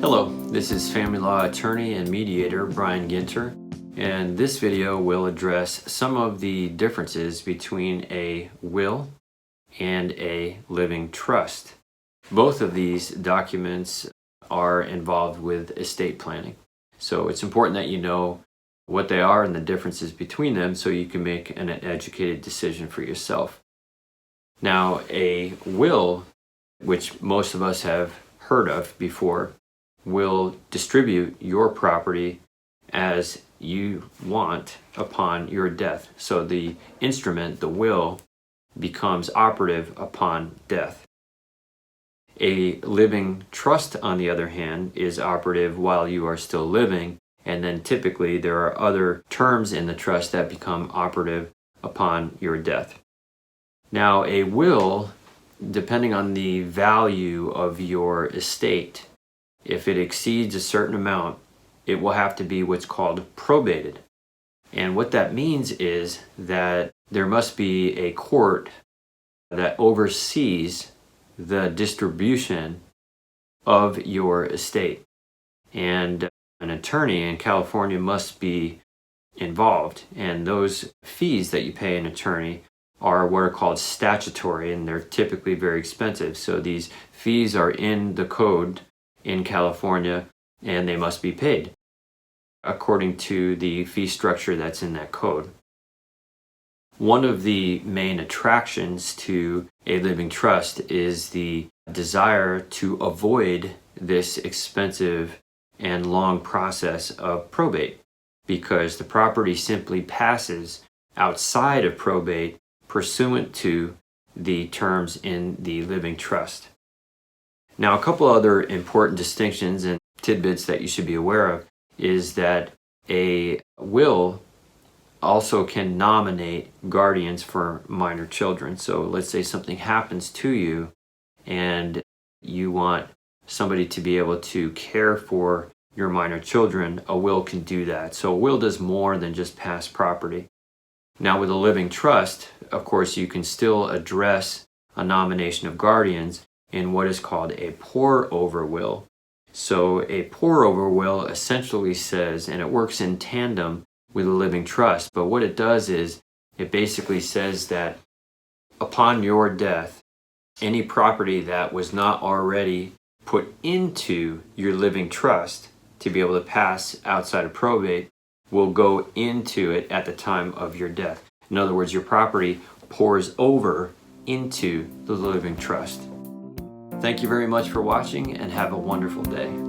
Hello, this is family law attorney and mediator Bryan Ginter, and this video will address some of the differences between a will and a living trust. Both of these documents are involved with estate planning, so it's important that you know what they are and the differences between them so you can make an educated decision for yourself. Now, a will, which most of us have heard of before, will distribute your property as you want upon your death. So the instrument, the will, becomes operative upon death. A living trust, on the other hand, is operative while you are still living, and then typically there are other terms in the trust that become operative upon your death. Now, a will, depending on the value of your estate, if it exceeds a certain amount, it will have to be what's called probated. And what that means is that there must be a court that oversees the distribution of your estate. And an attorney in California must be involved. And those fees that you pay an attorney are what are called statutory, and they're typically very expensive. So these fees are in the code in California, and they must be paid according to the fee structure that's in that code. One of the main attractions to a living trust is the desire to avoid this expensive and long process of probate, because the property simply passes outside of probate pursuant to the terms in the living trust. Now, a couple other important distinctions and tidbits that you should be aware of is that a will also can nominate guardians for minor children. So let's say something happens to you and you want somebody to be able to care for your minor children. A will can do that. So a will does more than just pass property. Now, with a living trust, of course, you can still address a nomination of guardians in what is called a pour-over will. So a pour-over will essentially says, and it works in tandem with a living trust, but what it does is it basically says that upon your death, any property that was not already put into your living trust to be able to pass outside of probate will go into it at the time of your death. In other words, your property pours over into the living trust. Thank you very much for watching, and have a wonderful day.